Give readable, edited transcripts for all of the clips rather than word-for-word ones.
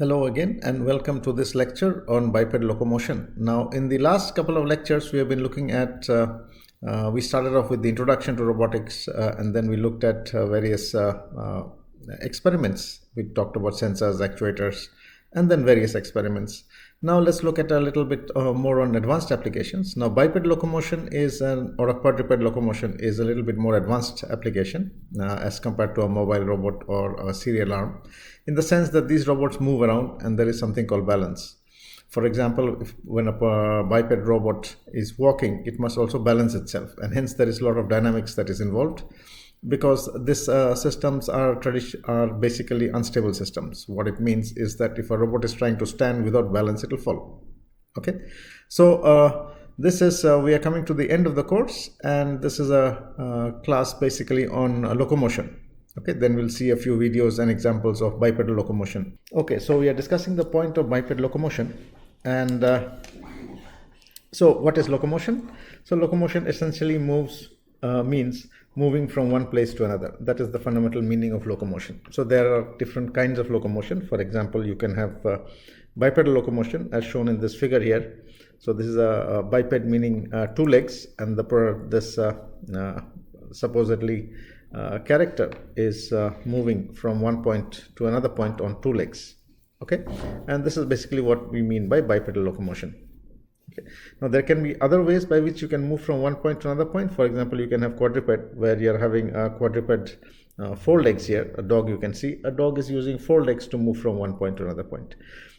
Hello again and welcome to this lecture on biped locomotion. Now, in the last couple of lectures, we have been looking at, we started off with the introduction to robotics and then we looked at various experiments. We talked about sensors, actuators, and then various experiments. Now let's look at a little bit more on advanced applications. Now biped locomotion or a quadruped locomotion is a little bit more advanced application as compared to a mobile robot or a serial arm, in the sense that these robots move around and there is something called balance. For example, when a biped robot is walking, it must also balance itself, and hence there is a lot of dynamics that is involved, because these systems are basically unstable systems. What it means is that if a robot is trying to stand without balance, it will fall. Okay, so this is we are coming to the end of the course, and this is a class basically on locomotion. Okay, then we'll see a few videos and examples of bipedal locomotion. Okay, so we are discussing the point of biped locomotion, and so what is locomotion? So locomotion essentially means moving from one place to another. That is the fundamental meaning of locomotion. So there are different kinds of locomotion. For example, you can have bipedal locomotion as shown in this figure here. So this is a biped, meaning two legs, and this supposedly character is moving from one point to another point on two legs. Okay, and this is basically what we mean by bipedal locomotion. Okay. Now there can be other ways by which you can move from one point to another point. For example, you can have quadruped, where you're having a quadruped, four legs here. A dog, you can see a dog is using four legs to move from one point to another point.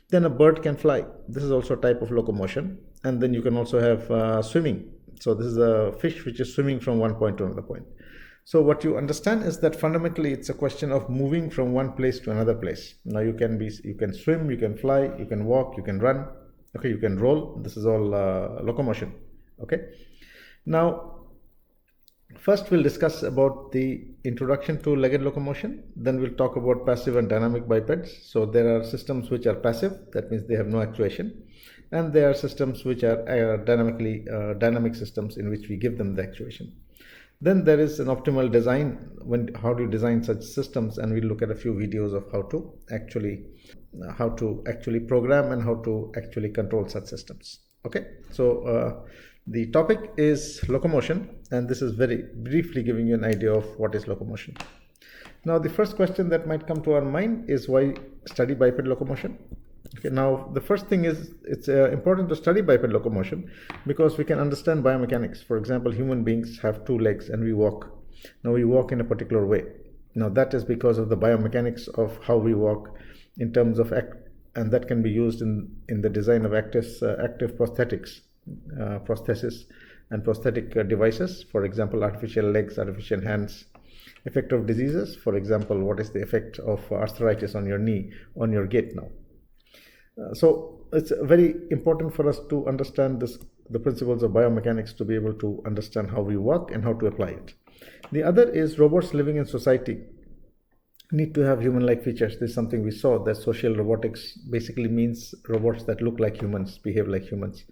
Then a bird can fly. This is also a type of locomotion. And then you can also have swimming. So this is a fish which is swimming from one point to another point. So what you understand is that fundamentally it's a question of moving from one place to another place. Now you can swim, you can fly, you can walk, you can run. Okay, you can roll. This is all locomotion. Okay, now first we'll discuss about the introduction to legged locomotion. Then we'll talk about passive and dynamic bipeds. So there are systems which are passive, that means they have no actuation, and there are systems which are dynamic systems in which we give them the actuation. Then there is an optimal design. How do you design such systems? And we'll look at a few videos of how to actually program and how to actually control such systems. Okay, so the topic is locomotion, and this is very briefly giving you an idea of what is locomotion. Now the first question that might come to our mind is, why study biped locomotion? Okay, now the first thing is, it's important to study biped locomotion because we can understand biomechanics. For example, human beings have two legs and we walk. Now we walk in a particular way. Now that is because of the biomechanics of how we walk in terms of and that can be used in the design of active prosthesis and prosthetic devices. For example, artificial legs, artificial hands. Effect of diseases. For example, what is the effect of arthritis on your knee, on your gait now? So it's very important for us to understand the principles of biomechanics, to be able to understand how we work and how to apply it. The other is, robots living in society need to have human-like features. This is something we saw, that social robotics basically means robots that look like humans, behave like humans.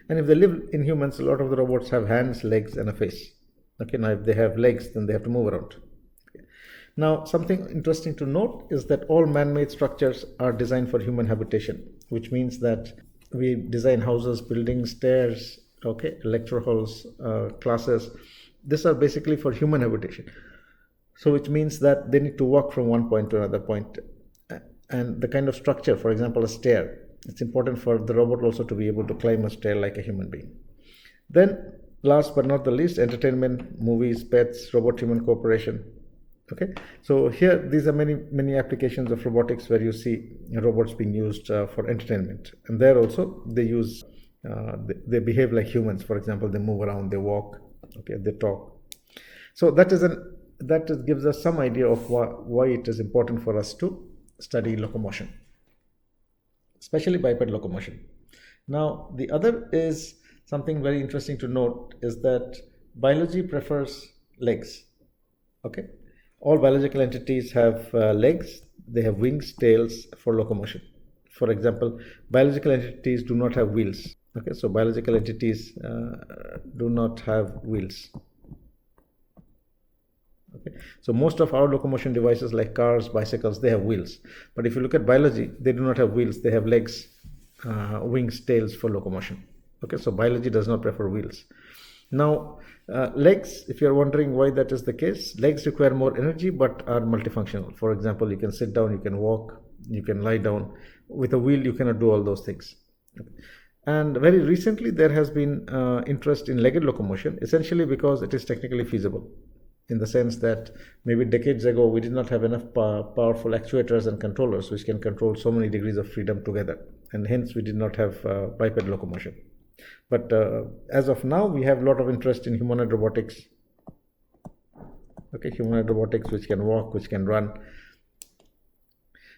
And if they live in humans, a lot of the robots have hands, legs, and a face. Okay, now if they have legs, then they have to move around. Now, something interesting to note is that all man-made structures are designed for human habitation, which means that we design houses, buildings, stairs, okay, lecture halls, classes. These are basically for human habitation. So which means that they need to walk from one point to another point. And the kind of structure, for example, a stair, it's important for the robot also to be able to climb a stair like a human being. Then, last but not the least, entertainment, movies, pets, robot-human cooperation. Okay, so here these are many applications of robotics where you see robots being used for entertainment, and there also they they behave like humans. For example, they move around, they walk, okay, they talk. So that gives us some idea of why it is important for us to study locomotion, especially biped locomotion. Now the other is something very interesting to note, is that biology prefers legs. Okay. All biological entities have legs, they have wings, tails for locomotion. For example, biological entities do not have wheels. Okay, so biological entities do not have wheels. Okay, so most of our locomotion devices like cars, bicycles, they have wheels. But if you look at biology, they do not have wheels. They have legs, wings, tails for locomotion. Okay, so biology does not prefer wheels. Now, legs, if you're wondering why that is the case, legs require more energy but are multifunctional. For example, you can sit down, you can walk, you can lie down. With a wheel, you cannot do all those things. Okay. And very recently, there has been interest in legged locomotion, essentially because it is technically feasible, in the sense that maybe decades ago we did not have enough powerful actuators and controllers which can control so many degrees of freedom together, and hence we did not have biped locomotion. But as of now, we have a lot of interest in humanoid robotics. Okay, humanoid robotics which can walk, which can run.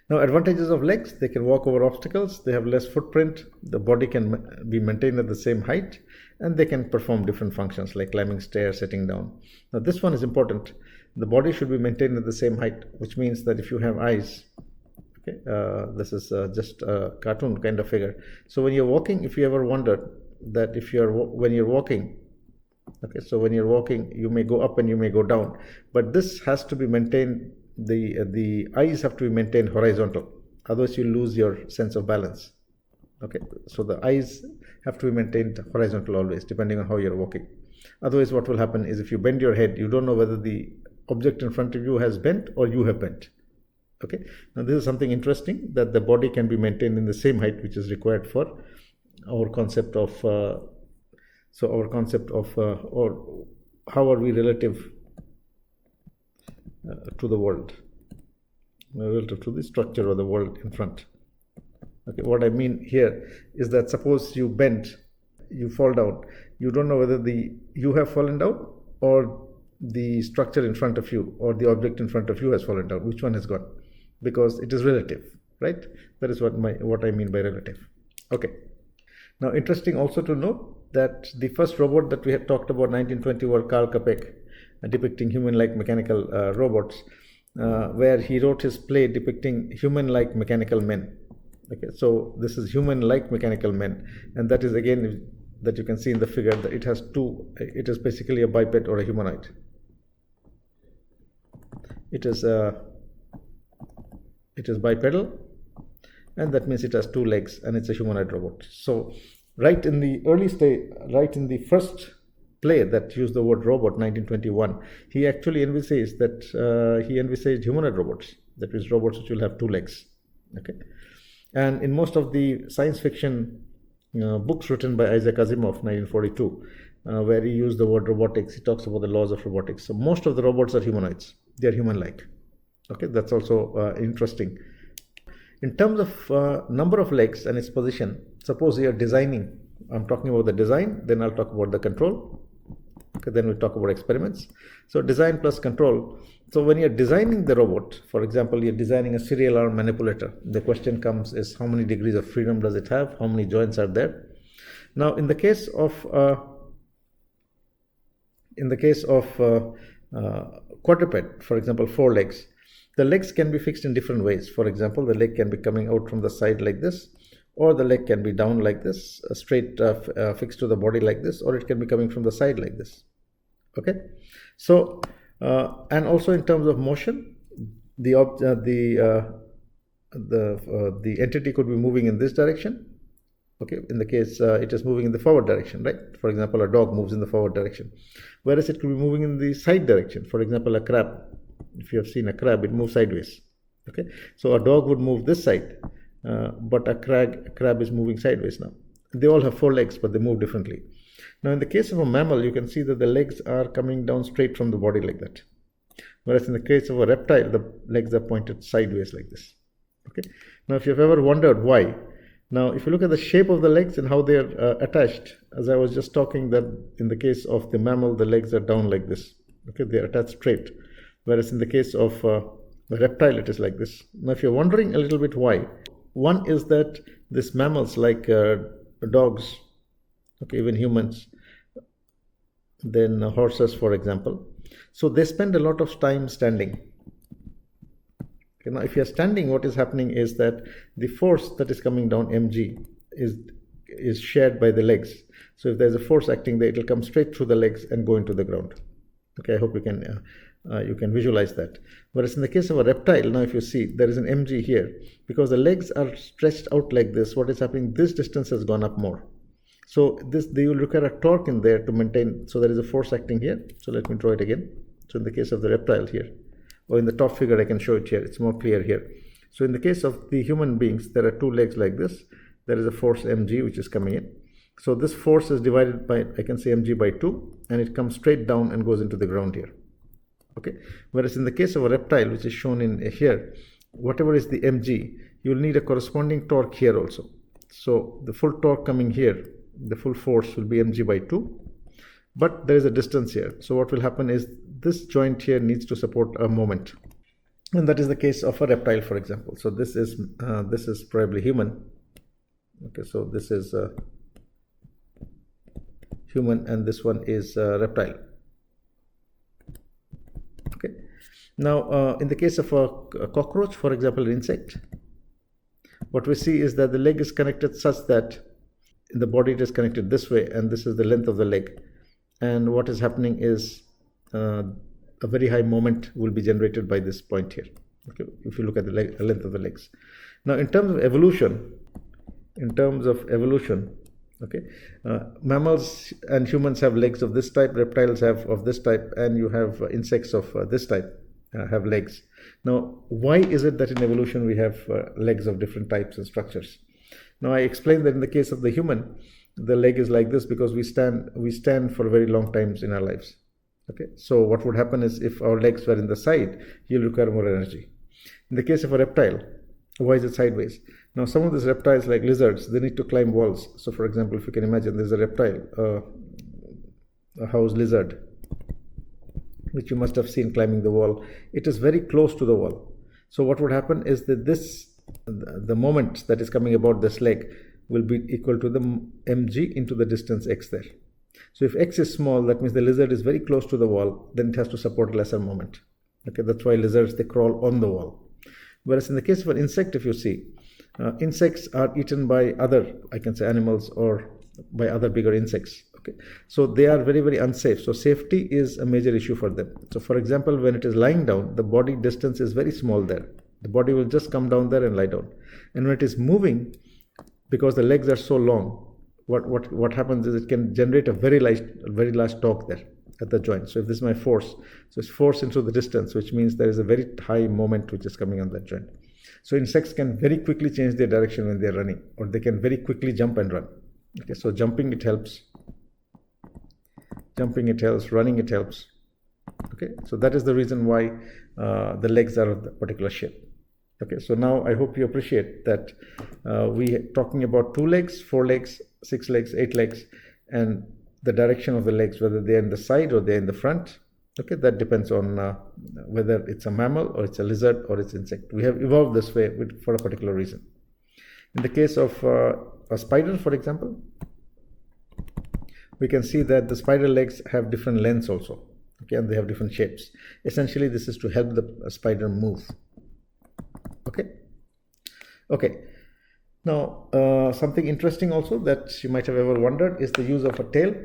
Now, advantages of legs: they can walk over obstacles, they have less footprint, the body can be maintained at the same height, and they can perform different functions like climbing stairs, sitting down. Now, this one is important. The body should be maintained at the same height, which means that if you have eyes, okay, this is just a cartoon kind of figure. So when you're walking, if you ever wondered that when you're walking, okay, so when you're walking, you may go up and you may go down, but this has to be maintained. The eyes have to be maintained horizontal, otherwise you lose your sense of balance. Okay, so the eyes have to be maintained horizontal always, depending on how you're walking. Otherwise, what will happen is if you bend your head, you don't know whether the object in front of you has bent or you have bent. Okay, now this is something interesting, that the body can be maintained in the same height, which is required for our concept of or how are we relative to the world, relative to the structure of the world in front. Okay, what I mean here is that suppose you bend, you fall down, you don't know whether you have fallen down or the structure in front of you or the object in front of you has fallen down. Which one has gone? Because it is relative, right? That is what I mean by relative. Okay. Now, interesting also to note that the first robot that we had talked about, 1920, were Karl Kapek, depicting human-like mechanical robots, where he wrote his play depicting human-like mechanical men. Okay, so this is human-like mechanical men, and that is again that you can see in the figure that it has two. It is basically a biped or a humanoid. It is bipedal, and that means it has two legs, and it's a humanoid robot. So, right in the early stage, right in the first play that used the word robot, 1921, he actually envisaged humanoid robots, that is robots which will have two legs. Okay, and in most of the science fiction books written by Isaac Asimov, 1942, where he used the word robotics, he talks about the laws of robotics. So most of the robots are humanoids; they are human-like. Okay, that's also interesting. In terms of number of legs and its position, suppose you are designing. I'm talking about the design, then I'll talk about the control. Okay, then we'll talk about experiments. So design plus control. So when you're designing the robot, for example, you're designing a serial arm manipulator, the question comes is how many degrees of freedom does it have? How many joints are there? Now, in the case of quadruped, for example, 4 legs, the legs can be fixed in different ways. For example, the leg can be coming out from the side like this, or the leg can be down like this, straight fixed to the body like this, or it can be coming from the side like this. Okay, so and also in terms of motion, the entity could be moving in this direction. Okay, in the case it is moving in the forward direction, right? For example, a dog moves in the forward direction, whereas it could be moving in the side direction. For example, a crab. If you have seen a crab, it moves sideways. Okay, so a dog would move this side. But a crab is moving sideways now. They all have 4 legs, but they move differently. Now, in the case of a mammal, you can see that the legs are coming down straight from the body like that. Whereas in the case of a reptile, the legs are pointed sideways like this. Okay. Now, if you've ever wondered why, now if you look at the shape of the legs and how they are attached, as I was just talking, that in the case of the mammal, the legs are down like this. Okay, they are attached straight. Whereas in the case of the reptile, it is like this. Now, if you're wondering a little bit why, one is that these mammals like dogs, okay, even humans, then horses, for example, so they spend a lot of time standing. Okay, now, if you're standing, what is happening is that the force that is coming down, mg, is shared by the legs. So if there's a force acting there, it will come straight through the legs and go into the ground. Okay, I hope you can You can visualize that. Whereas in the case of a reptile, now if you see, there is an mg here. Because the legs are stretched out like this, what is happening, this distance has gone up more. So they will require a torque in there to maintain. So there is a force acting here. So let me draw it again. So in the case of the reptile here, or in the top figure, I can show it here. It's more clear here. So in the case of the human beings, there are two legs like this. There is a force mg which is coming in. So this force is divided by, I can say mg by 2, and it comes straight down and goes into the ground here. Okay. Whereas in the case of a reptile, which is shown in here, whatever is the mg, you will need a corresponding torque here also. So the full torque coming here, the full force will be mg by 2, but there is a distance here. So what will happen is this joint here needs to support a moment, and that is the case of a reptile, for example. So this is probably human. Okay, so this is human, and this one is reptile. Okay. Now, in the case of a cockroach, for example, an insect, what we see is that the leg is connected such that in the body it is connected this way, and this is the length of the leg. And what is happening is a very high moment will be generated by this point here. Okay, if you look at the length of the legs. Now, in terms of evolution, okay, mammals and humans have legs of this type, reptiles have of this type, and you have insects of this type have legs. Now, why is it that in evolution we have legs of different types and structures? Now, I explained that in the case of the human, the leg is like this because we stand for very long times in our lives. Okay, so what would happen is if our legs were in the side, you'll require more energy. In the case of a reptile, why is it sideways? Now, some of these reptiles, like lizards, they need to climb walls. So, for example, if you can imagine, there's a reptile, a house lizard, which you must have seen climbing the wall. It is very close to the wall. So, what would happen is that the moment that is coming about this leg will be equal to the mg into the distance x there. So, if x is small, that means the lizard is very close to the wall, then it has to support a lesser moment. Okay, that's why lizards, they crawl on the wall. Whereas in the case of an insect, if you see, insects are eaten by other, I can say, animals or by other bigger insects. Okay, so they are very, very unsafe. So safety is a major issue for them. So for example, when it is lying down, the body distance is very small there. The body will just come down there and lie down. And when it is moving, because the legs are so long, what happens is it can generate a very large torque there at the joint. So if this is my force, so it's force into the distance, which means there is a very high moment which is coming on that joint. So insects can very quickly change their direction when they're running, or they can very quickly jump and run. Okay, so jumping it helps, running it helps. Okay, so that is the reason why the legs are of the particular shape. Okay, so now I hope you appreciate that we are talking about 2 legs, 4 legs, 6 legs, 8 legs, and the direction of the legs, whether they're in the side or they're in the front. Okay, that depends on whether it's a mammal or it's a lizard or it's insect. We have evolved this way for a particular reason. In the case of a spider, for example, we can see that the spider legs have different lengths also. Okay, and they have different shapes. Essentially, this is to help the spider move. Okay. Now, something interesting also that you might have ever wondered is the use of a tail.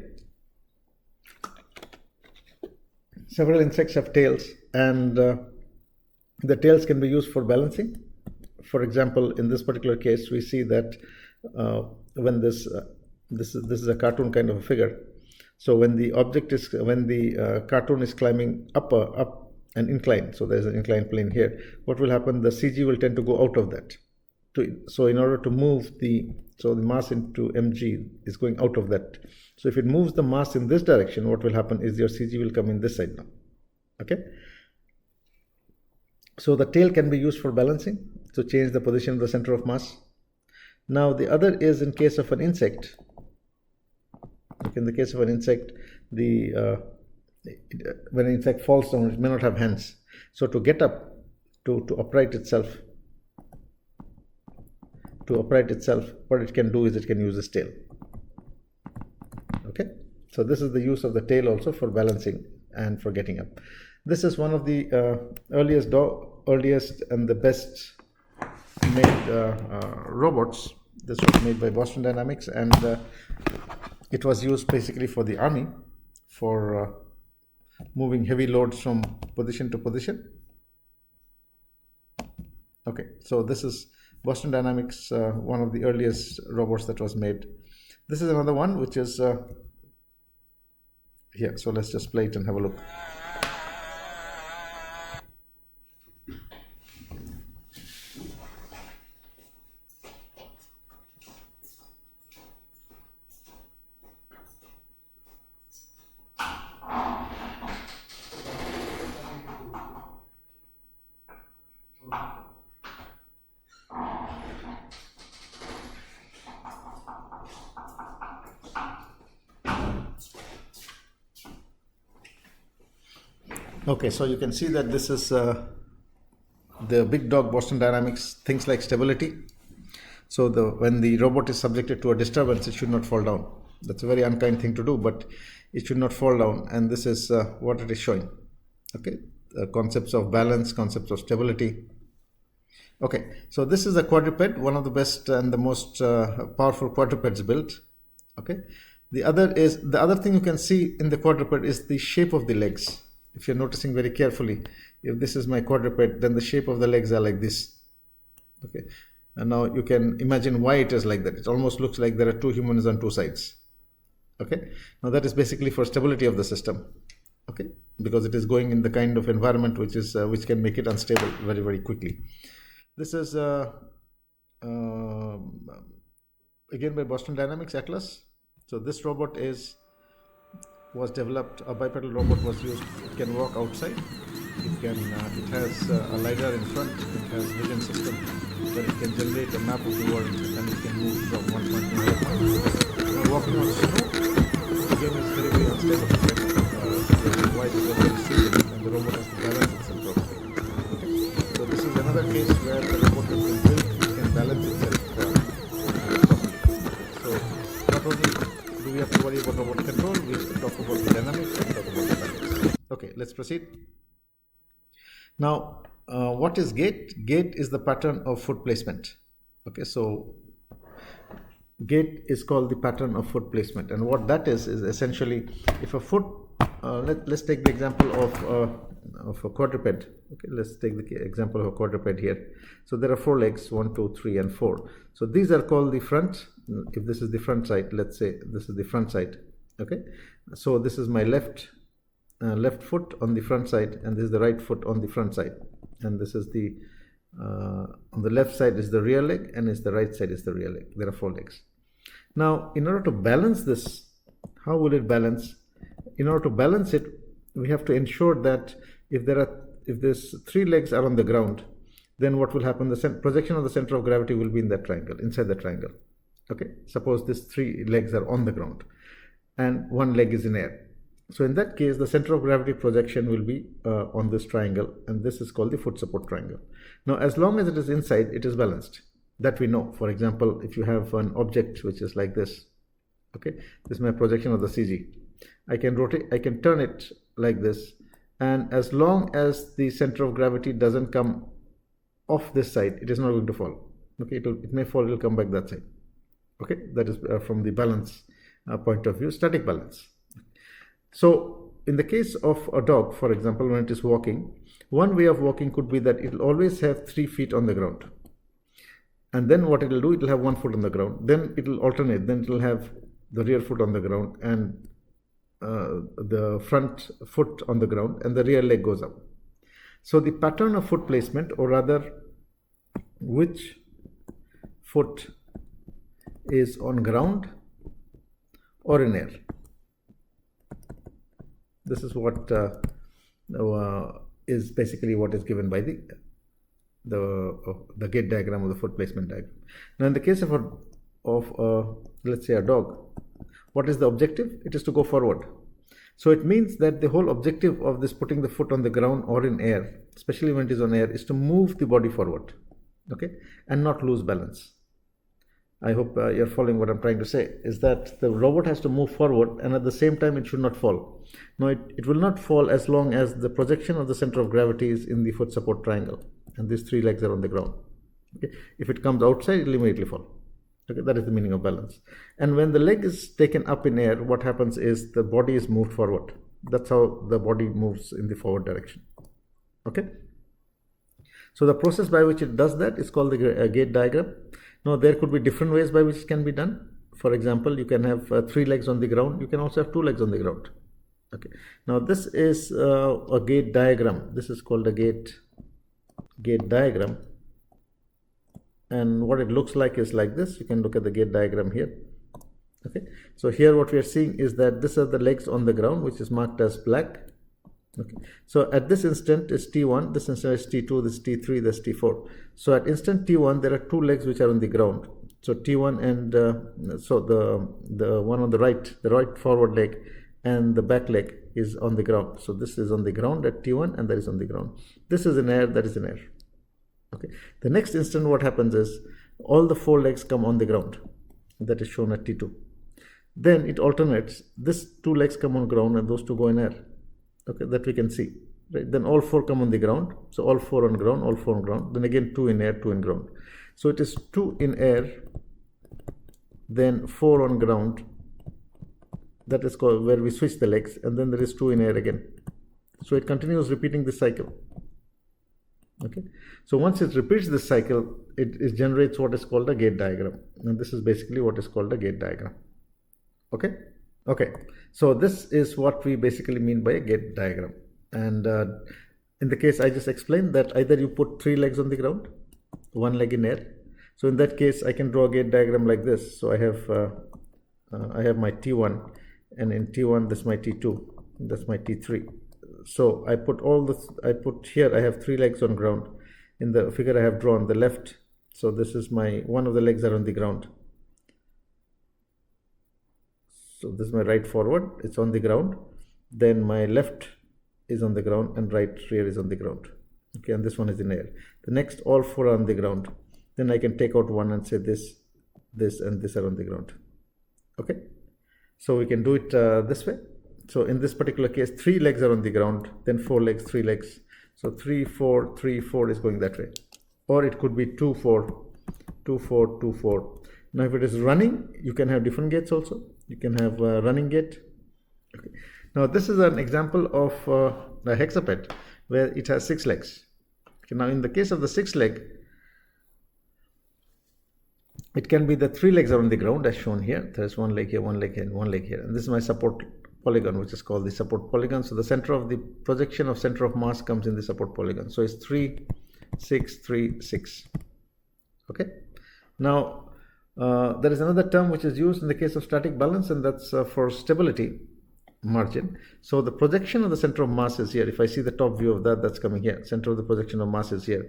Several insects have tails, and the tails can be used for balancing. For example, in this particular case, we see that when this is a cartoon kind of a figure. So when the cartoon is climbing up an incline, so there's an inclined plane here, what will happen? The CG will tend to go out of that. So in order to move the mass into mg is going out of that. So if it moves the mass in this direction, what will happen is your CG will come in this side now. Okay. So the tail can be used for balancing, to change the position of the center of mass. Now the other is in case of an insect. In the case of an insect, when an insect falls down, it may not have hands. So to get up, to upright itself, what it can do is it can use its tail. Okay, so this is the use of the tail also for balancing and for getting up. This is one of the earliest and the best made robots. This was made by Boston Dynamics, and it was used basically for the army, for moving heavy loads from position to position. Okay, so this is Boston Dynamics, one of the earliest robots that was made. This is another one which is here. So let's just play it and have a look. Okay, so you can see that this is the big dog Boston Dynamics, things like stability. So when the robot is subjected to a disturbance, it should not fall down. That's a very unkind thing to do, but it should not fall down. And this is what it is showing. Okay, concepts of balance, concepts of stability. Okay, so this is a quadruped, one of the best and the most powerful quadrupeds built. Okay, the other thing you can see in the quadruped is the shape of the legs. If you're noticing very carefully, if this is my quadruped, then the shape of the legs are like this. Okay, and now you can imagine why it is like that. It almost looks like there are two humans on two sides. Okay, now that is basically for stability of the system. Okay, because it is going in the kind of environment which can make it unstable very, very quickly. This is again by Boston Dynamics, Atlas. So this robot was developed. A bipedal robot was used. It can walk outside. It has a LiDAR in front. It has vision system where it can generate a map of the world and it can move from one point to another point. Walking on snow again is very, very unstable. Why? Because very slippery and the robot has to balance itself properly. Okay. So this is another case where the robot has been built. It can balance itself properly. So not only do we have to worry about robot control, we have to talk about the dynamics and talk about the balance. Okay, let's proceed. Now, what is gait? Gait is the pattern of foot placement. Okay, so gait is called the pattern of foot placement, and what that is essentially if a foot. Let's take the example of a quadruped. Okay, let's take the example of a quadruped here. So there are four legs, 1, 2, 3, and 4. So these are called the front. If this is the front side, let's say this is the front side. Okay, so this is my left foot on the front side, and this is the right foot on the front side, and this is the on the left side is the rear leg, and is the right side is the rear leg. There are four legs. Now, in order to balance this, how will it balance? In order to balance it, we have to ensure that if these three legs are on the ground, then what will happen? The projection of the center of gravity will be in that triangle, inside the triangle. Okay, suppose these three legs are on the ground and one leg is in air. So in that case, the center of gravity projection will be on this triangle, and this is called the foot support triangle. Now, as long as it is inside, it is balanced. That we know. For example, if you have an object which is like this, okay, this is my projection of the CG. I can rotate, I can turn it like this, and as long as the center of gravity doesn't come off this side, it is not going to fall. Okay, it may fall, it will come back that side. Okay, that is from the balance point of view, static balance. So in the case of a dog, for example, when it is walking, one way of walking could be that it will always have 3 feet on the ground. And then what it will do, it will have 1 foot on the ground. Then it will alternate. Then it will have the rear foot on the ground and the front foot on the ground, and the rear leg goes up. So the pattern of foot placement, or rather which foot is on ground or in air. This is what is basically what is given by the gait diagram or the foot placement diagram. Now, in the case of let's say a dog, what is the objective? It is to go forward. So it means that the whole objective of this putting the foot on the ground or in air, especially when it is on air, is to move the body forward, okay, and not lose balance. I hope you're following what I'm trying to say, is that the robot has to move forward, and at the same time it should not fall. Now, it will not fall as long as the projection of the center of gravity is in the foot support triangle, and these 3 legs are on the ground. Okay? If it comes outside, it will immediately fall. Okay, that is the meaning of balance. And when the leg is taken up in air, what happens is the body is moved forward. That's how the body moves in the forward direction. Okay. So the process by which it does that is called the gate diagram. Now there could be different ways by which it can be done. For example, you can have 3 legs on the ground. You can also have 2 legs on the ground. Okay. Now this is a gate diagram. This is called a gate diagram. And what it looks like is like this. You can look at the gate diagram here. Okay. So here what we are seeing is that these are the legs on the ground, which is marked as black. Okay. So at this instant is T1, this instant is T2, this is T3, this is T4. So at instant T1 there are 2 legs which are on the ground. So T1 and so the one on the right forward leg and the back leg is on the ground. So this is on the ground at T1 and that is on the ground. This is in air, that is in air. Okay. The next instant what happens is all the 4 legs come on the ground. That is shown at T2. Then it alternates. These 2 legs come on ground and those 2 go in air. Okay, that we can see. Right? Then all 4 come on the ground. So all 4 on ground, all 4 on ground. Then again 2 in air, 2 in ground. So it is 2 in air, then 4 on ground. That is called where we switch the legs, and then there is 2 in air again. So it continues repeating this cycle. Okay. So once it repeats this cycle, it generates what is called a gate diagram. And this is basically what is called a gate diagram. Okay. Okay. So this is what we basically mean by a gate diagram. And in the case I just explained that either you put 3 legs on the ground, 1 leg in air. So in that case, I can draw a gate diagram like this. So I have my T1, and in T1 this is my T2, that's my T3. So I put all this. I put here. I have 3 legs on ground. In the figure I have drawn the left. So this is my one of the legs are on the ground. So this is my right forward. It's on the ground. Then my left is on the ground and right rear is on the ground. Okay, and this one is in air. The next all 4 are on the ground. Then I can take out one and say this, and this are on the ground. Okay, so we can do it this way. So in this particular case, 3 legs are on the ground, then 4 legs, 3 legs. So 3, 4, 3, 4 is going that way. Or it could be 2, 4, 2, 4, 2, 4. Now if it is running, you can have different gates also. You can have a running gate. Okay. Now this is an example of a hexaped where it has 6 legs. Okay. Now in the case of the 6th leg, it can be the 3 legs are on the ground as shown here. There is 1 leg here, 1 leg here, and 1 leg here. And this is my support polygon, which is called the support polygon. So the center of the projection of center of mass comes in the support polygon. So it's 3, 6, 3, 6. Okay. Now there is another term which is used in the case of static balance, and that's for stability margin. So the projection of the center of mass is here. If I see the top view of that, that's coming here. Center of the projection of mass is here.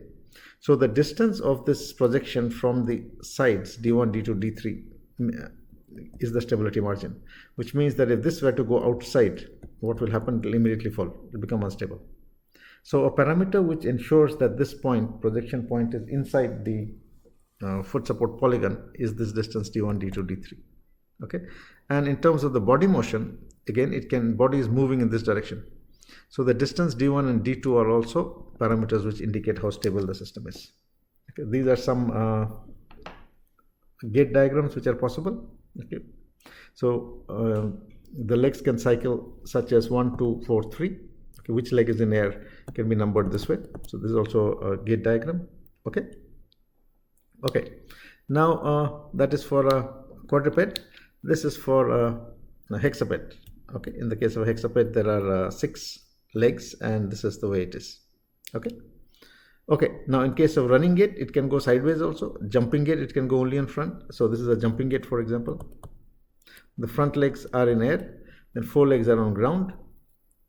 So the distance of this projection from the sides D1, D2, D3 is the stability margin, which means that if this were to go outside, what will happen? It will immediately fall. It will become unstable. So a parameter which ensures that this point, projection point, is inside the foot support polygon is this distance D1, D2, D3. Okay. And in terms of the body motion, again, body is moving in this direction. So the distance D1 and D2 are also parameters which indicate how stable the system is. Okay. These are some gate diagrams which are possible. Okay. So the legs can cycle such as 1, 2, 4, 3. Okay. Which leg is in air can be numbered this way. So this is also a gate diagram. Okay. Okay. Now that is for a quadruped. This is for a hexaped. Okay. In the case of a hexaped, there are 6 legs, and this is the way it is. Okay. Okay. Now in case of running gate, it can go sideways also. Jumping gate, it can go only in front. So this is a jumping gate, for example. The front legs are in air, then 4 legs are on ground.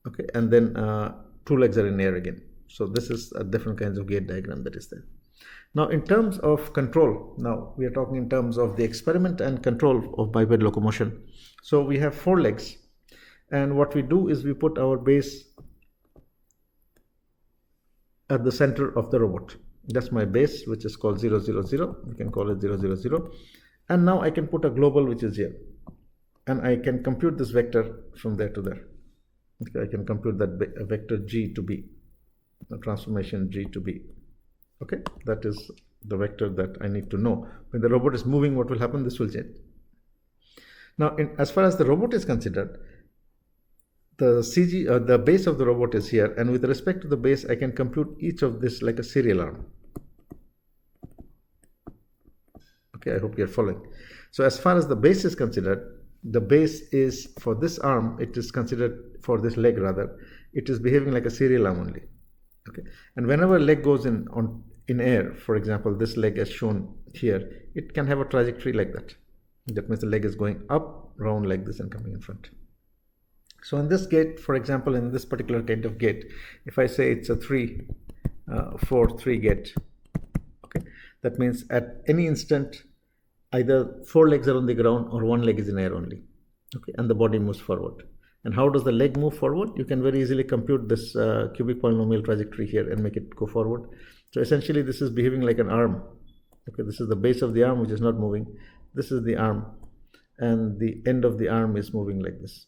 Okay. And then 2 legs are in air again. So this is a different kinds of gate diagram that is there. Now in terms of control, now we are talking in terms of the experiment and control of biped locomotion. So we have 4 legs, and what we do is we put our base at the center of the robot. That's my base, which is called 0, 0, 0. We can call it 0, 0, 0. And now I can put a global which is here, and I can compute this vector from there to there. Okay, I can compute that vector G to B, the transformation G to B. Okay, that is the vector that I need to know. When the robot is moving, what will happen? This will change. Now, as far as the robot is considered, the the base of the robot is here, and with respect to the base, I can compute each of this like a serial arm. Okay, I hope you're following. So as far as the base is considered, the base is for this arm, it is considered for this leg rather, it is behaving like a serial arm only. Okay, and whenever leg goes in air, for example, this leg as shown here, it can have a trajectory like that. That means the leg is going up, round like this and coming in front. So in this gate, for example, in this particular kind of gate, if I say it's a 3-4-3 gate, okay, that means at any instant, either 4 legs are on the ground or 1 leg is in air only, okay, and the body moves forward. And how does the leg move forward? You can very easily compute this cubic polynomial trajectory here and make it go forward. So essentially, this is behaving like an arm. Okay, this is the base of the arm which is not moving. This is the arm, and the end of the arm is moving like this.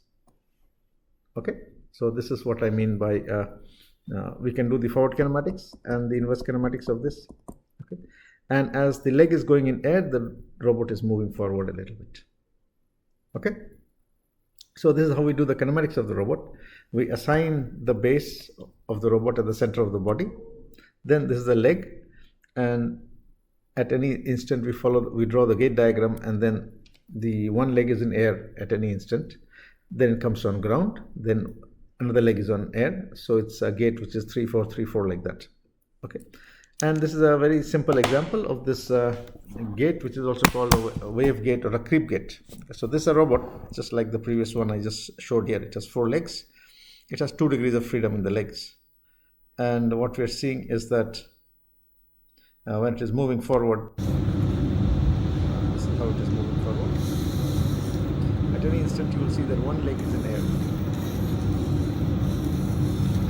Okay, so this is what I mean by we can do the forward kinematics and the inverse kinematics of this. Okay, and as the leg is going in air, the robot is moving forward a little bit. Okay, so this is how we do the kinematics of the robot. We assign the base of the robot at the center of the body. Then this is the leg, and at any instant we draw the gate diagram, and then the one leg is in air at any instant. Then it comes on ground, then another leg is on air, so it's a gate which is 3-4-3-4 like that. Okay, and this is a very simple example of this gate, which is also called a wave gate or a creep gate. So this is a robot just like the previous one I just showed here. It has 4 legs. It has 2 degrees of freedom in the legs, and what we are seeing is that when it is moving forward, this is how it is moving forward. At any instant, you will see that 1 leg is in air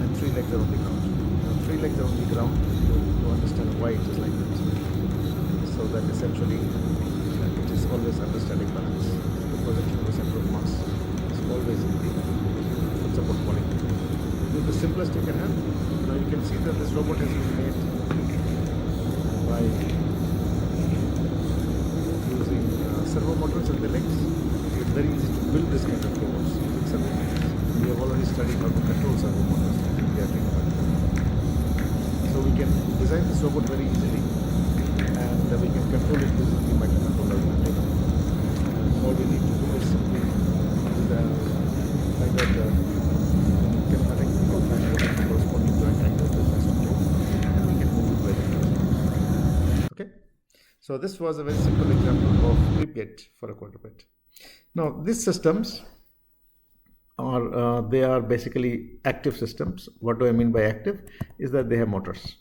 and 3 legs are on the ground. Now, 3 legs are on the ground to understand why it is like that. So that essentially it is always understanding balance. The projection of the center of mass is always in the full support body. This is the simplest you can have. Now you can see that this robot has been made by using servo motors in the legs. It's very easy to build this kind of robots using servo motors. We have already studied how to control servo motors in the So we can design this robot very easily, and we can control it using the microcontroller. All we need to do is simply find out the kinematic corresponding joint angles and we can move it very easily. Okay, so this was a very simple example of creep gate for a quadruped. Now these systems are they are basically active systems. What do I mean by active? Is that they have motors.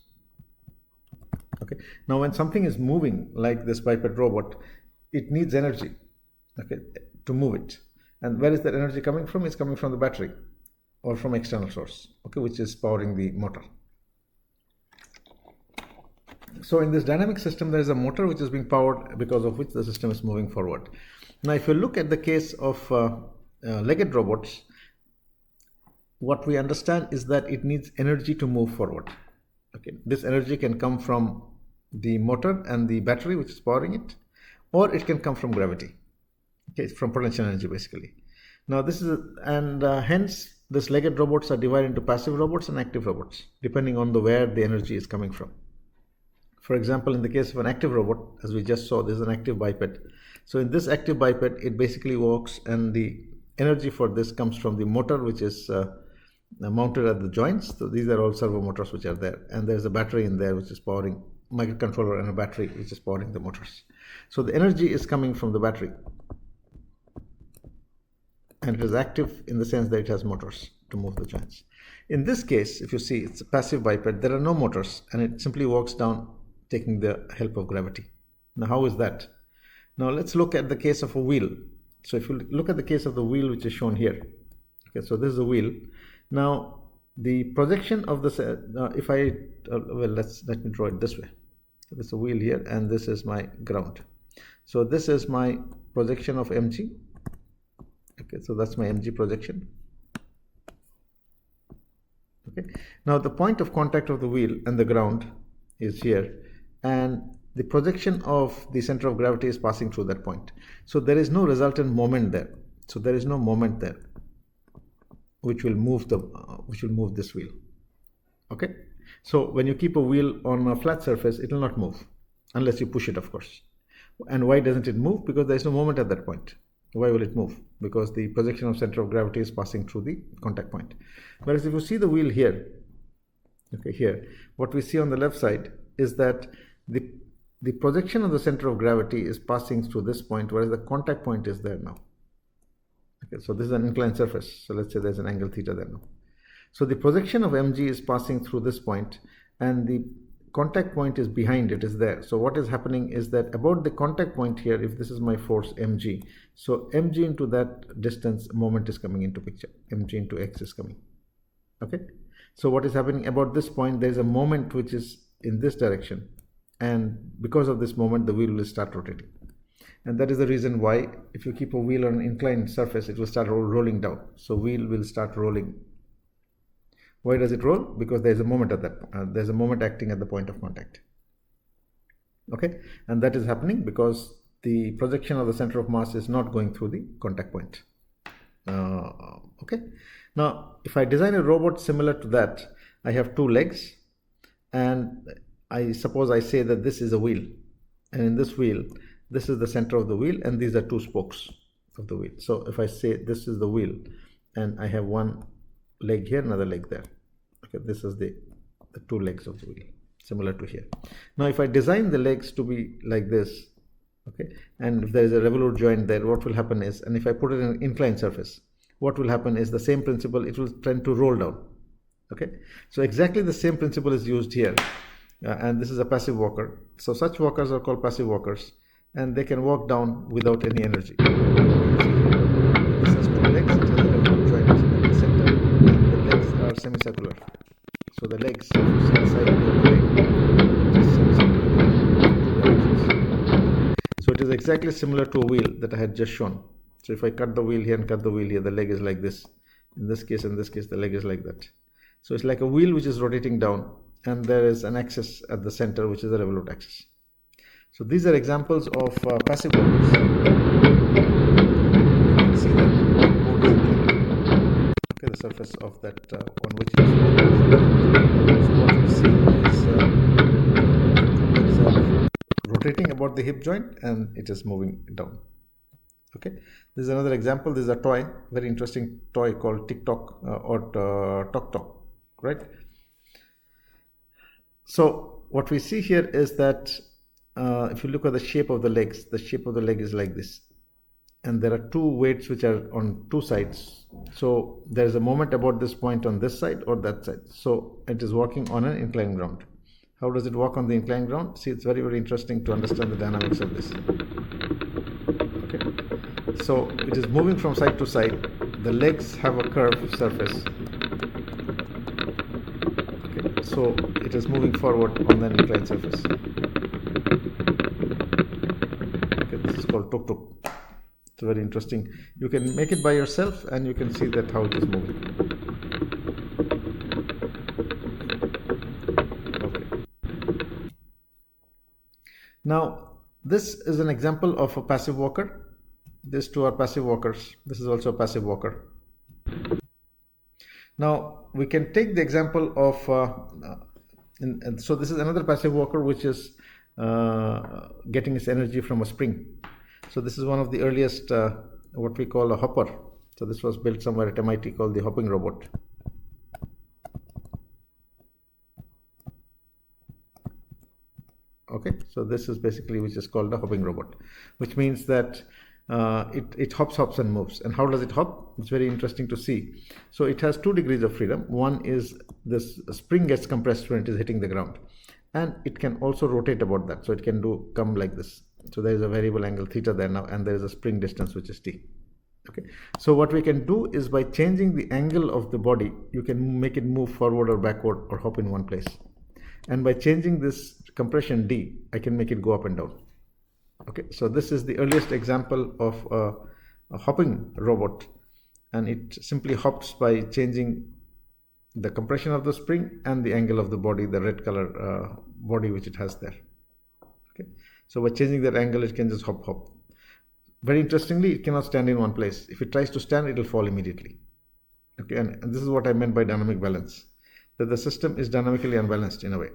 Okay, now when something is moving like this biped robot, it needs energy, okay, to move it. And where is that energy coming from? It's coming from the battery or from external source, okay, which is powering the motor. So in this dynamic system, there is a motor which is being powered, because of which the system is moving forward. Now if you look at the case of legged robots, what we understand is that it needs energy to move forward. Okay, this energy can come from the motor and the battery which is powering it, or it can come from gravity. Okay, from potential energy basically. Now this is hence this legged robots are divided into passive robots and active robots depending on where the energy is coming from. For example, in the case of an active robot, as we just saw, this is an active biped. So in this active biped, it basically walks, and the energy for this comes from the motor which is mounted at the joints. So these are all servo motors which are there, and there's a battery in there which is powering microcontroller and a battery which is powering the motors. So the energy is coming from the battery, and it is active in the sense that it has motors to move the joints. In this case, if you see, it's a passive biped. There are no motors, and it simply walks down taking the help of gravity. Now how is that? Now let's look at the case of a wheel. So if you look at the case of the wheel which is shown here, okay, so this is a wheel. Now the projection of this, if I let me draw it this way. So this is a wheel here, and this is my ground. So this is my projection of mg. Okay, so that's my mg projection. Okay, now the point of contact of the wheel and the ground is here, and the projection of the center of gravity is passing through that point. So there is no resultant moment there. So there is no moment there. which will move this wheel. Okay, so when you keep a wheel on a flat surface, it will not move unless you push it, of course. And why doesn't it move? Because there is no moment at that point. Why will it move? Because the projection of center of gravity is passing through the contact point. Whereas if you see the wheel here, okay, here, what we see on the left side is that the projection of the center of gravity is passing through this point, whereas the contact point is there now. Okay, so this is an inclined surface. So let's say there's an angle theta there now. So the projection of mg is passing through this point, and the contact point is behind it, is there. So what is happening is that about the contact point here, if this is my force mg, so mg into that distance, moment is coming into picture. Mg into x is coming. Okay. So what is happening about this point, there is a moment which is in this direction, and because of this moment, the wheel will start rotating. And that is the reason why if you keep a wheel on an inclined surface, it will start rolling down. So wheel will start rolling. Why does it roll? Because there is a moment at that. There's a moment acting at the point of contact. Okay, and that is happening because the projection of the center of mass is not going through the contact point. Okay. Now, if I design a robot similar to that, I have two legs, and I suppose I say that this is a wheel, and in this wheel, this is the center of the wheel, and these are two spokes of the wheel. So if I say this is the wheel, and I have one leg here, another leg there. Okay, this is the two legs of the wheel, similar to here. Now, if I design the legs to be like this, okay, and if there is a revolute joint there, what will happen is, and if I put it in an inclined surface, what will happen is the same principle, it will tend to roll down. Okay, so exactly the same principle is used here, and this is a passive walker. So such walkers are called passive walkers, and they can walk down without any energy. This has two legs, it has a revolute joint in the center, and the legs are semicircular. So the legs, if you see the side of the leg, it is semicircular in two directions. So it is exactly similar to a wheel that I had just shown. So if I cut the wheel here and cut the wheel here, the leg is like this. In this case, the leg is like that. So it's like a wheel which is rotating down, and there is an axis at the center, which is the revolute axis. So these are examples of passive walkers. You can see that whiteboard is inclined. Okay, the surface of that on which it is inclined. So what we see is legs are rotating about the hip joint, and it is moving down. Okay, this is another example. This is a toy, very interesting toy called TikTok or Tok Tok, right? So what we see here is that if you look at the shape of the legs, the shape of the leg is like this, and there are two weights which are on two sides. So there is a moment about this point on this side or that side. So it is walking on an inclined ground. How does it walk on the inclined ground? See, it's very, very interesting to understand the dynamics of this. Okay, so it is moving from side to side. The legs have a curved surface. Okay, so it is moving forward on an inclined surface. Okay, this is called tuk tuk. It's very interesting. You can make it by yourself, and you can see that how it is moving. Okay. Now, this is an example of a passive walker. These two are passive walkers. This is also a passive walker. Now, we can take the example of, so this is another passive walker which is getting its energy from a spring. So this is one of the earliest, what we call a hopper. So this was built somewhere at MIT called the hopping robot. Okay, so this is basically which is called a hopping robot, which means that it hops and moves. And how does it hop? It's very interesting to see. So it has 2 degrees of freedom. One is this spring gets compressed when it is hitting the ground, and it can also rotate about that. So it can come like this. So there is a variable angle theta there now, and there is a spring distance which is t. Okay, so what we can do is by changing the angle of the body, you can make it move forward or backward or hop in one place. And by changing this compression d, I can make it go up and down. Okay, so this is the earliest example of a hopping robot, and it simply hops by changing the compression of the spring and the angle of the body, the red color body which it has there. Okay, so by changing that angle, it can just hop. Very interestingly, it cannot stand in one place. If it tries to stand, it will fall immediately. Okay, and this is what I meant by dynamic balance, that the system is dynamically unbalanced in a way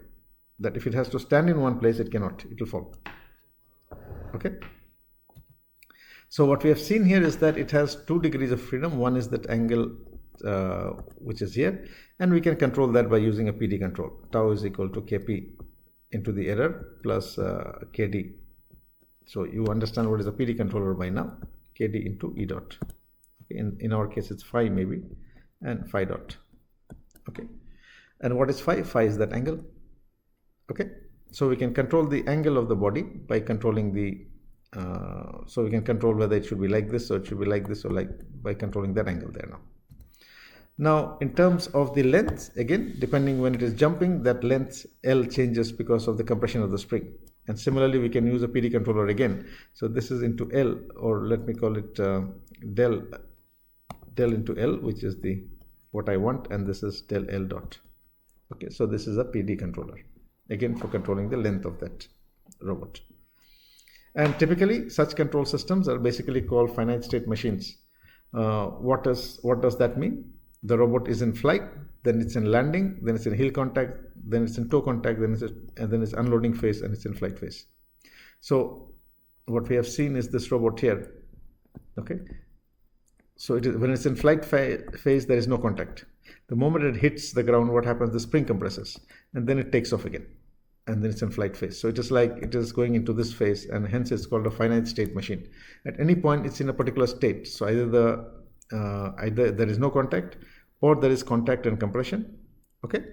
that if it has to stand in one place, it cannot, it will fall. Okay, so what we have seen here is that it has 2 degrees of freedom. One is that angle which is here, and we can control that by using a PD control. Tau is equal to Kp into the error plus Kd. So you understand what is a PD controller by now. Kd into E dot. Okay, in our case it's phi maybe, and phi dot. Okay, and what is phi? Phi is that angle. Okay, so we can control the angle of the body by controlling the so we can control whether it should be like this or it should be like this, or like by controlling that angle there now. Now in terms of the length, again depending when it is jumping, that length L changes because of the compression of the spring. And similarly we can use a PD controller again. So this is into L, or let me call it del into L, which is the what I want, and this is del L dot. Okay, so this is a PD controller, again for controlling the length of that robot. And typically such control systems are basically called finite state machines. What does that mean? The robot is in flight, then it's in landing, then it's in heel contact, then it's in toe contact, and then it's unloading phase, and it's in flight phase. So what we have seen is this robot here. Okay, so it is, when it's in flight phase, there is no contact. The moment it hits the ground, what happens? The spring compresses, and then it takes off again, and then it's in flight phase. So it is like it is going into this phase, and hence it's called a finite state machine. At any point, it's in a particular state. So either there is no contact, or there is contact and compression. Okay.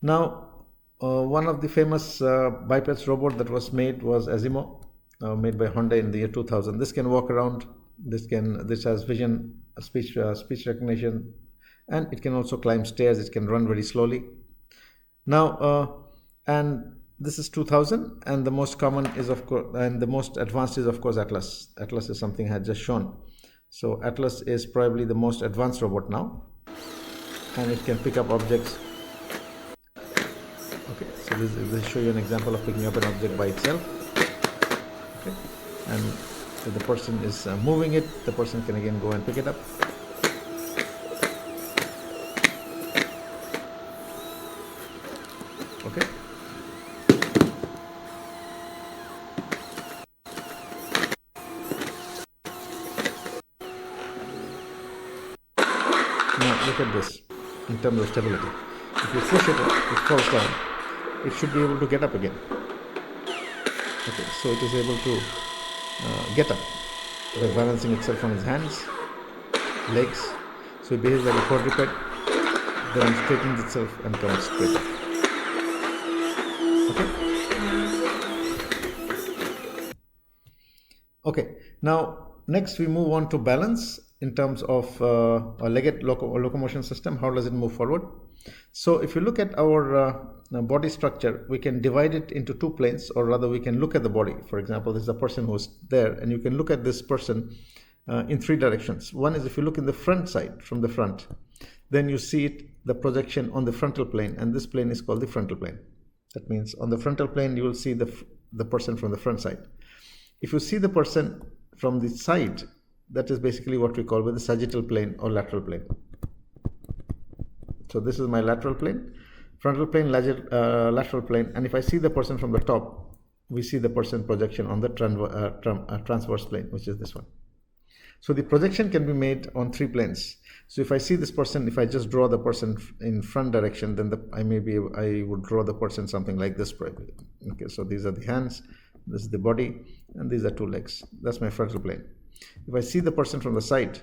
Now one of the famous bipeds robot that was made was Asimo, made by Honda in the year 2000. This can walk around. This has vision, speech recognition, and it can also climb stairs. It can run very slowly. Now and this is 2000, and the most common is of course, and the most advanced is of course Atlas. Atlas is something I had just shown. So Atlas is probably the most advanced robot now, and it can pick up objects. Okay, so this show you an example of picking up an object by itself. Okay, and if the person is moving it, the person can again go and pick it up. Okay. Now look at this in terms of stability. If you push it, it falls down. It should be able to get up again. Okay, so it is able to get up by balancing itself on its hands, legs. So it behaves like a quadruped, then straightens itself and comes straight up. Okay, now next we move on to balance in terms of a legged locomotion system. How does it move forward? So if you look at our body structure, we can divide it into 2 planes, or rather we can look at the body. For example, this is a person who's there, and you can look at this person in 3 directions. One is if you look in the front side, from the front, then you see the projection on the frontal plane, and this plane is called the frontal plane. That means on the frontal plane you will see the person from the front side. If you see the person from the side, that is basically what we call with the sagittal plane or lateral plane. So this is my lateral plane, frontal plane, lateral plane, and if I see the person from the top, we see the person projection on the transverse plane, which is this one. So the projection can be made on 3 planes. So if I see this person, if I just draw the person in front direction, then I would draw the person something like this probably. Okay, so these are the hands, this is the body, and these are 2 legs. That's my frontal plane. If I see the person from the side,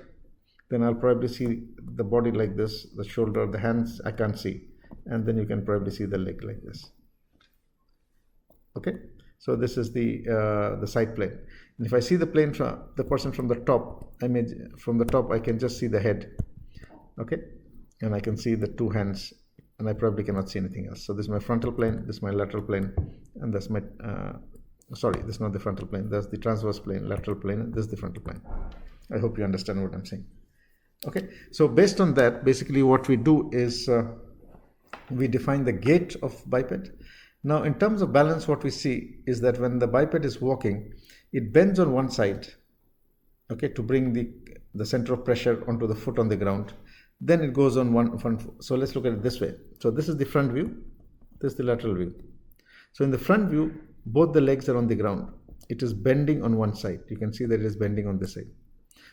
then I'll probably see the body like this, the shoulder, the hands I can't see, and then you can probably see the leg like this. Okay, so this is the side plane. And if I see the plane from the person from the top, from the top I can just see the head. Okay, and I can see the 2 hands, and I probably cannot see anything else. So this is my frontal plane, this is my lateral plane, and that's my sorry, this is not the frontal plane, that's the transverse plane, lateral plane, and this is the frontal plane. I hope you understand what I'm saying. Okay, so based on that, basically what we do is we define the gait of biped. Now in terms of balance, what we see is that when the biped is walking, it bends on one side, okay, to bring the the center of pressure onto the foot on the ground. Then it goes on one front. So let's look at it this way. So this is the front view, this is the lateral view. So in the front view, both the legs are on the ground. It is bending on one side. You can see that it is bending on this side.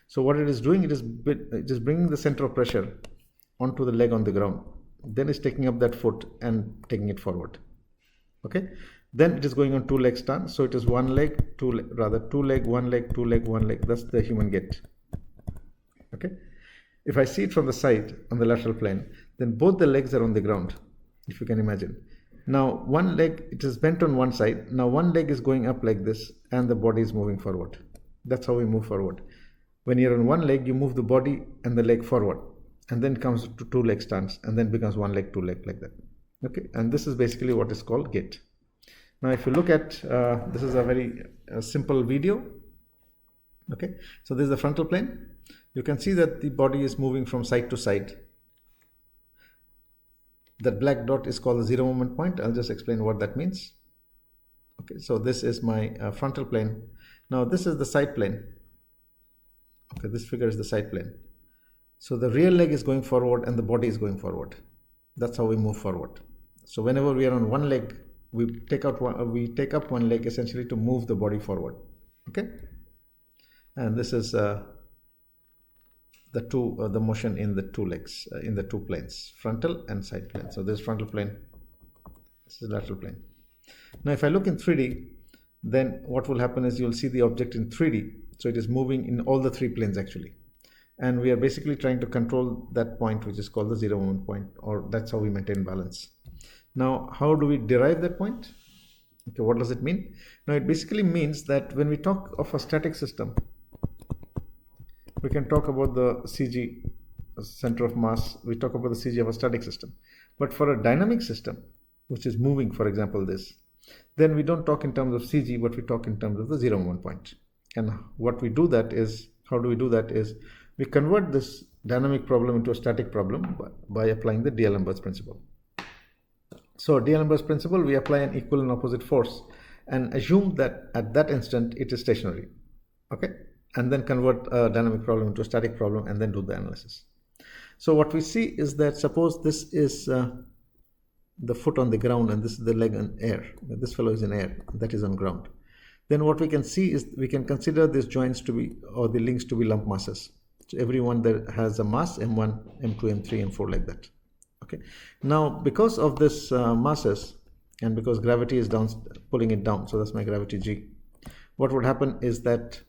So what it is doing, it is bringing the center of pressure onto the leg on the ground. Then it's taking up that foot and taking it forward. Okay. Then it is going on two leg stance. So it is one leg, two leg, one leg, two leg, one leg. That's the human gait. Okay. If I see it from the side on the lateral plane, then both the legs are on the ground, if you can imagine. Now one leg, it is bent on one side. Now one leg is going up like this and the body is moving forward. That's how we move forward. When you're on one leg, you move the body and the leg forward, and then comes to two leg stance, and then becomes one leg, two leg, like that. Okay, and this is basically what is called gait. Now if you look at, this is a very simple video. Okay, so this is the frontal plane. You can see that the body is moving from side to side. That black dot is called the zero movement point. I'll just explain what that means. Okay, so this is my frontal plane. Now this is the side plane. Okay, this figure is the side plane. So the rear leg is going forward and the body is going forward. That's how we move forward. So whenever we are on one leg, we take up one leg essentially to move the body forward. Okay, and this is the motion in the two legs, in the two planes, frontal and side plane. So this is frontal plane, this is lateral plane. Now if I look in 3D, then what will happen is you'll see the object in 3D. So it is moving in all the three planes actually. And we are basically trying to control that point, which is called the zero movement point, or that's how we maintain balance. Now, how do we derive that point? Okay, what does it mean? Now it basically means that when we talk of a static system, we can talk about the CG, center of mass. We talk about the CG of a static system. But for a dynamic system, which is moving, for example, this, then we don't talk in terms of CG, but we talk in terms of the zero movement point. And what we do that is, how do we do that is, we convert this dynamic problem into a static problem by applying the D'Alembert's principle. So D'Alembert's principle, we apply an equal and opposite force and assume that at that instant it is stationary. Okay, and then convert a dynamic problem into a static problem and then do the analysis. So what we see is that suppose this is the foot on the ground and this is the leg in air. This fellow is in air, that is on ground. Then what we can see is we can consider these joints to be, or the links to be, lump masses. So everyone there has a mass M1, M2, M3, M4, like that. Okay. Now because of this masses, and because gravity is down, pulling it down, so that's my gravity G, what would happen is that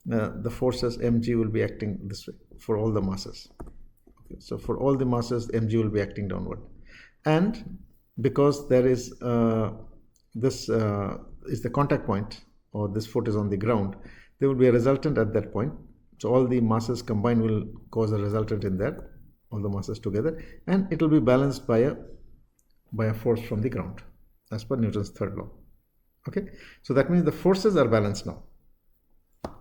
the forces mg will be acting this way for all the masses. Okay. So for all the masses, mg will be acting downward, and because there is this is the contact point, or this foot is on the ground, there will be a resultant at that point. So all the masses combined will cause a resultant in there, all the masses together, and it will be balanced by a force from the ground, as per Newton's third law. Okay, so that means the forces are balanced now.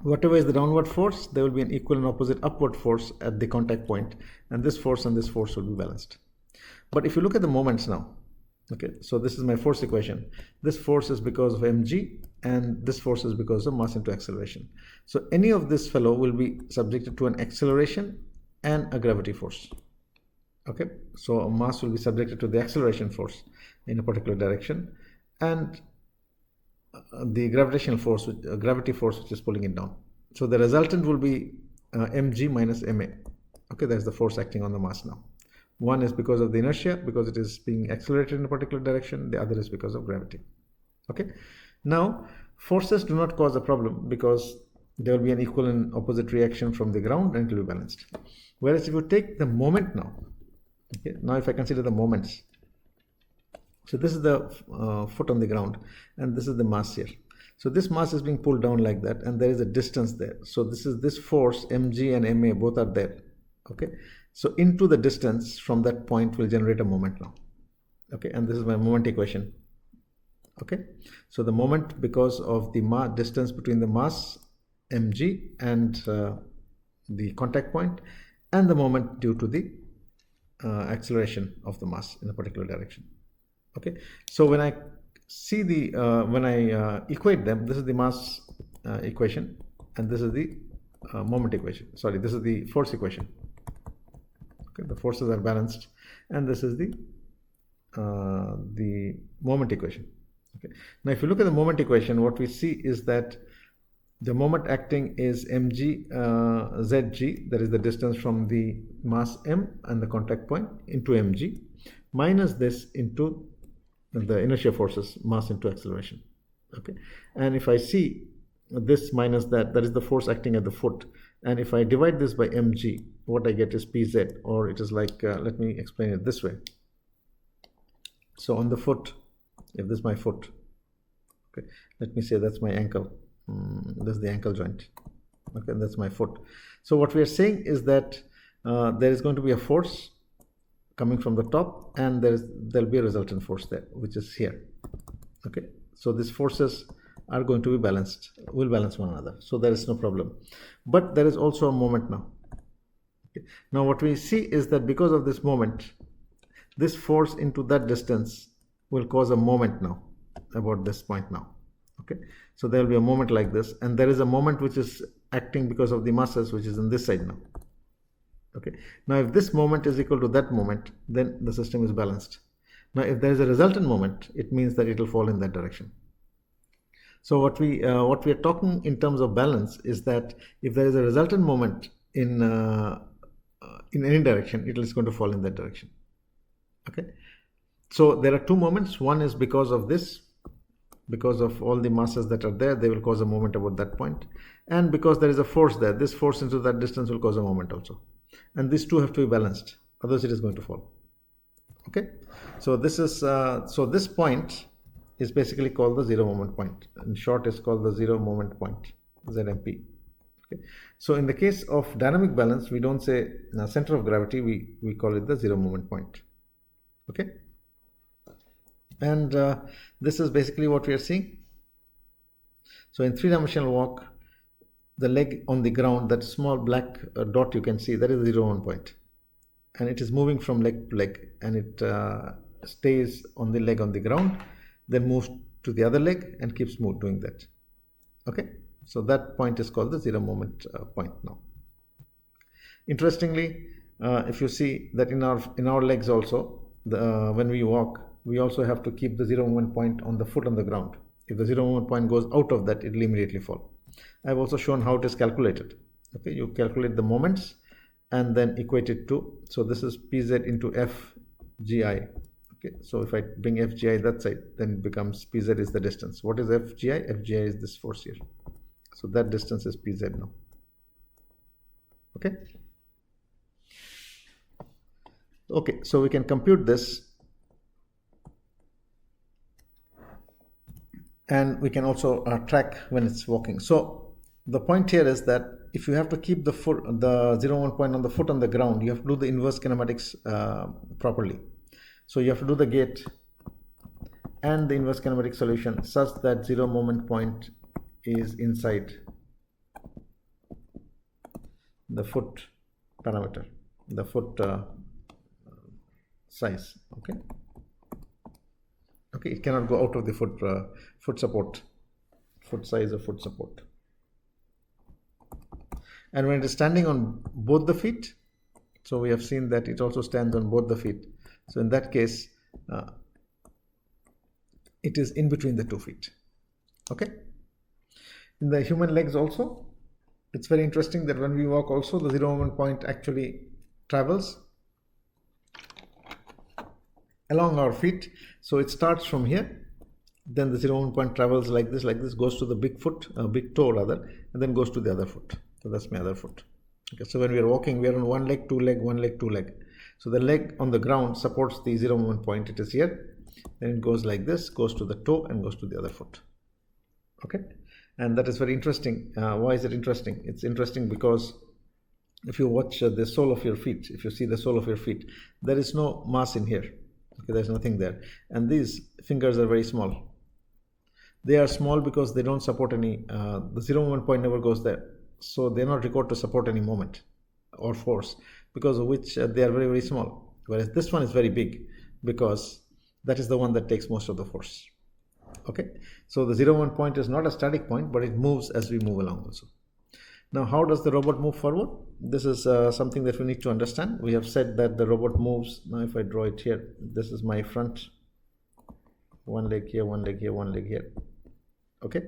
Whatever is the downward force, there will be an equal and opposite upward force at the contact point, and this force and this force will be balanced. But if you look at the moments now, okay, so this is my force equation. This force is because of mg, and this force is because of mass into acceleration. So any of this fellow will be subjected to an acceleration and a gravity force. Okay, so a mass will be subjected to the acceleration force in a particular direction, and the gravitational force, gravity force, which is pulling it down. So the resultant will be mg minus ma. Okay, that's the force acting on the mass now. One is because of the inertia, because it is being accelerated in a particular direction. The other is because of gravity. Okay, now forces do not cause a problem because there will be an equal and opposite reaction from the ground and it will be balanced. Whereas if you take the moment now, okay, now if I consider the moments, so this is the foot on the ground and this is the mass here. So this mass is being pulled down like that, and there is a distance there. So this is this force mg and ma, both are there. Okay, so into the distance from that point will generate a moment now. Okay, and this is my moment equation. Okay, so the moment because of the distance between the mass mg and the contact point, and the moment due to the acceleration of the mass in a particular direction. Okay, so when I see the when I equate them, this is the mass equation and this is the moment equation. Sorry, this is the force equation. Okay, the forces are balanced, and this is the moment equation. Okay. Now, if you look at the moment equation, what we see is that the moment acting is mg zg, that is the distance from the mass m and the contact point into mg, minus this into the inertia forces, mass into acceleration. Okay, and if I see this minus that, that is the force acting at the foot, and if I divide this by mg, what I get is pz, or it is like, let me explain it this way. So on the foot, if this is my foot, okay, let me say that's my ankle, this is the ankle joint, okay, that's my foot. So what we are saying is that there is going to be a force coming from the top, and there'll be a resultant force there, which is here. Okay, so these forces are going to be balanced, will balance one another, so there is no problem. But there is also a moment now. Okay. Now what we see is that because of this moment, this force into that distance will cause a moment now about this point now. Okay, so there will be a moment like this, and there is a moment which is acting because of the masses, which is in this side now. Okay, now if this moment is equal to that moment, then the system is balanced. Now if there is a resultant moment, it means that it will fall in that direction. So what we are talking in terms of balance is that if there is a resultant moment in any direction, it is going to fall in that direction. Okay, so there are two moments. One is because of this, because of all the masses that are there, they will cause a moment about that point, and because there is a force there, this force into that distance will cause a moment also, and these two have to be balanced, otherwise it is going to fall. Okay, so this is so this point is basically called the zero moment point. In short, is called the zero moment point, ZMP. Okay, so in the case of dynamic balance, we don't say center of gravity, we call it the zero moment point. Okay, and this is basically what we are seeing. So in three-dimensional walk, the leg on the ground, that small black dot you can see, that is the zero moment point, and it is moving from leg to leg, and it stays on the leg on the ground, then moves to the other leg and keeps doing that. Okay, so that point is called the zero moment point now. Interestingly, if you see that in our legs also, when we walk, we also have to keep the zero moment point on the foot on the ground. If the zero moment point goes out of that, it will immediately fall. I've also shown how it is calculated. Okay, you calculate the moments and then equate it to, so this is pz into fgi. Okay, so if I bring fgi that side, then it becomes pz is the distance. What is fgi? Fgi is this force here. So that distance is pz now. Okay. Okay, so we can compute this, and we can also track when it's walking. So the point here is that if you have to keep the foot, the zero moment point on the foot on the ground, you have to do the inverse kinematics properly. So you have to do the gate and the inverse kinematic solution such that zero moment point is inside the foot parameter, the foot size. Okay. Okay, it cannot go out of the foot support, foot size or foot support. And when it is standing on both the feet, so we have seen that it also stands on both the feet. So in that case, it is in between the 2 feet. Okay. In the human legs also, it's very interesting that when we walk also, the zero moment point actually travels along our feet. So it starts from here, then the zero moment point travels like this, goes to the big foot, big toe rather, and then goes to the other foot. So that's my other foot. Okay, so when we are walking, we are on one leg, two leg, one leg, two leg. So the leg on the ground supports the zero moment point. It is here. Then it goes like this, goes to the toe and goes to the other foot. Okay, and that is very interesting. Why is it interesting? It's interesting because if you watch the sole of your feet, if you see the sole of your feet, there is no mass in here. Okay, there's nothing there, and these fingers are very small. They are small because they don't support any. The zero moment point never goes there, so they're not required to support any moment or force, because of which they are very, very small. Whereas this one is very big because that is the one that takes most of the force. Okay, so the zero moment point is not a static point, but it moves as we move along also. Now, how does the robot move forward? This is something that we need to understand. We have said that the robot moves. Now, if I draw it here, this is my front. One leg here, one leg here, one leg here. Okay.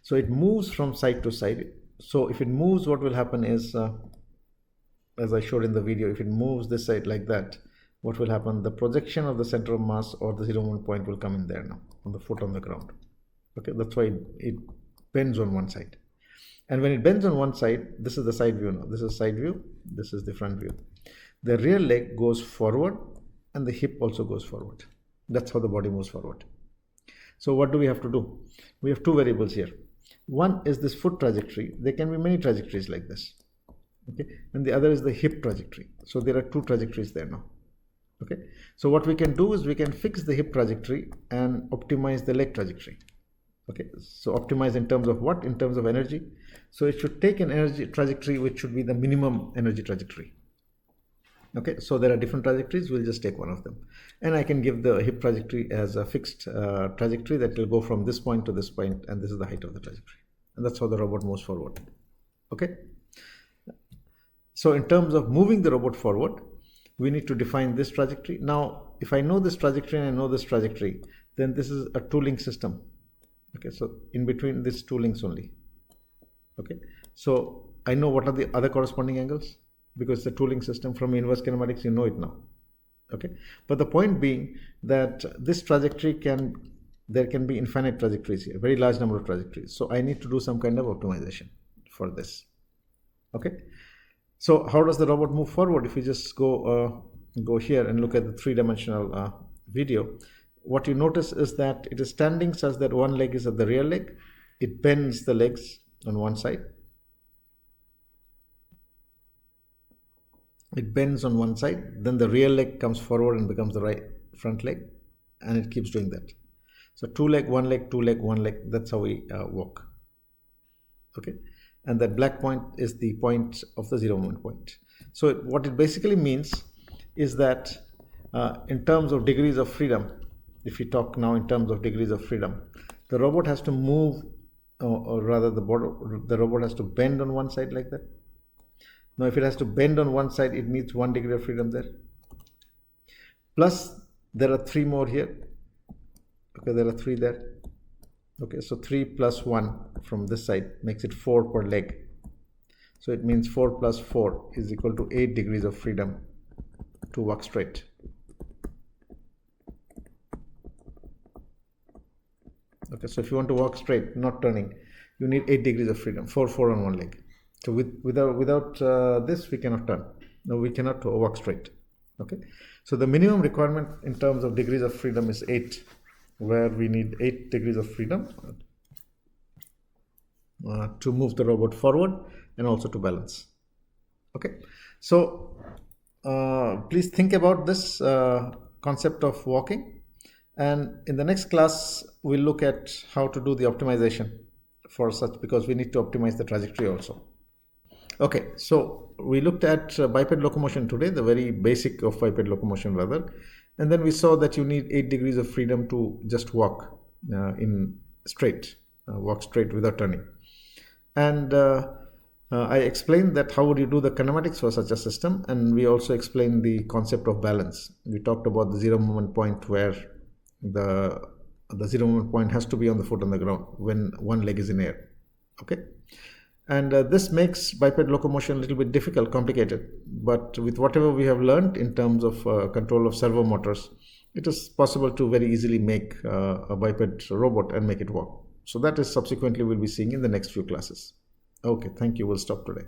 So it moves from side to side. So if it moves, what will happen is, as I showed in the video, if it moves this side like that, what will happen? The projection of the center of mass or the 0 movement point will come in there now, on the foot on the ground. Okay, that's why it bends on one side. And when it bends on one side, this is the side view now. This is side view, this is the front view. The rear leg goes forward and the hip also goes forward. That's how the body moves forward. So what do we have to do? We have two variables here. One is this foot trajectory. There can be many trajectories like this. Okay, and the other is the hip trajectory. So there are two trajectories there now. Okay, so what we can do is we can fix the hip trajectory and optimize the leg trajectory. Okay, so optimize in terms of what? In terms of energy. So it should take an energy trajectory which should be the minimum energy trajectory. Okay, so there are different trajectories. We'll just take one of them, and I can give the hip trajectory as a fixed trajectory that will go from this point to this point, and this is the height of the trajectory, and that's how the robot moves forward. Okay, so in terms of moving the robot forward, we need to define this trajectory. Now, if I know this trajectory and I know this trajectory, then this is a two-link system. Okay, so in between these two links only. Okay, so I know what are the other corresponding angles, because the two-link system from inverse kinematics, you know it now. Okay, but the point being that this trajectory there can be infinite trajectories here, very large number of trajectories. So I need to do some kind of optimization for this. Okay, so how does the robot move forward? If we just go here and look at the three-dimensional video, what you notice is that it is standing such that one leg is at the rear leg. It bends the legs on one side. It bends on one side, then the rear leg comes forward and becomes the right front leg, and it keeps doing that. So two leg, one leg, two leg, one leg. That's how we walk. Okay, and that black point is the point of the 0 movement point. So what it basically means is that in terms of degrees of freedom, if we talk now in terms of degrees of freedom, the robot has to move, or rather the robot has to bend on one side like that. Now, if it has to bend on one side, it needs 1 degree of freedom there. Plus, there are 3 more here. Okay, there are 3 there. Okay, so 3 plus 1 from this side makes it 4 per leg. So it means 4 plus 4 is equal to 8 degrees of freedom to walk straight. Okay, so if you want to walk straight, not turning, you need 8 degrees of freedom, 4 on one leg. So without this, we cannot turn. No, we cannot walk straight. Okay, so the minimum requirement in terms of degrees of freedom is 8, where we need 8 degrees of freedom to move the robot forward and also to balance. Okay, so please think about this concept of walking, and in the next class we'll look at how to do the optimization for such, because we need to optimize the trajectory also. Okay, so we looked at biped locomotion today, the very basic of biped locomotion rather, and then we saw that you need 8 degrees of freedom to just walk in straight, walk straight without turning. And I explained that how would you do the kinematics for such a system, and we also explained the concept of balance. We talked about the 0 movement point, where the 0 movement point has to be on the foot on the ground when one leg is in air. Okay, and this makes biped locomotion a little bit difficult, complicated, but with whatever we have learned in terms of control of servo motors, it is possible to very easily make a biped robot and make it walk. So that is subsequently we'll be seeing in the next few classes. Okay, thank you. We'll stop today.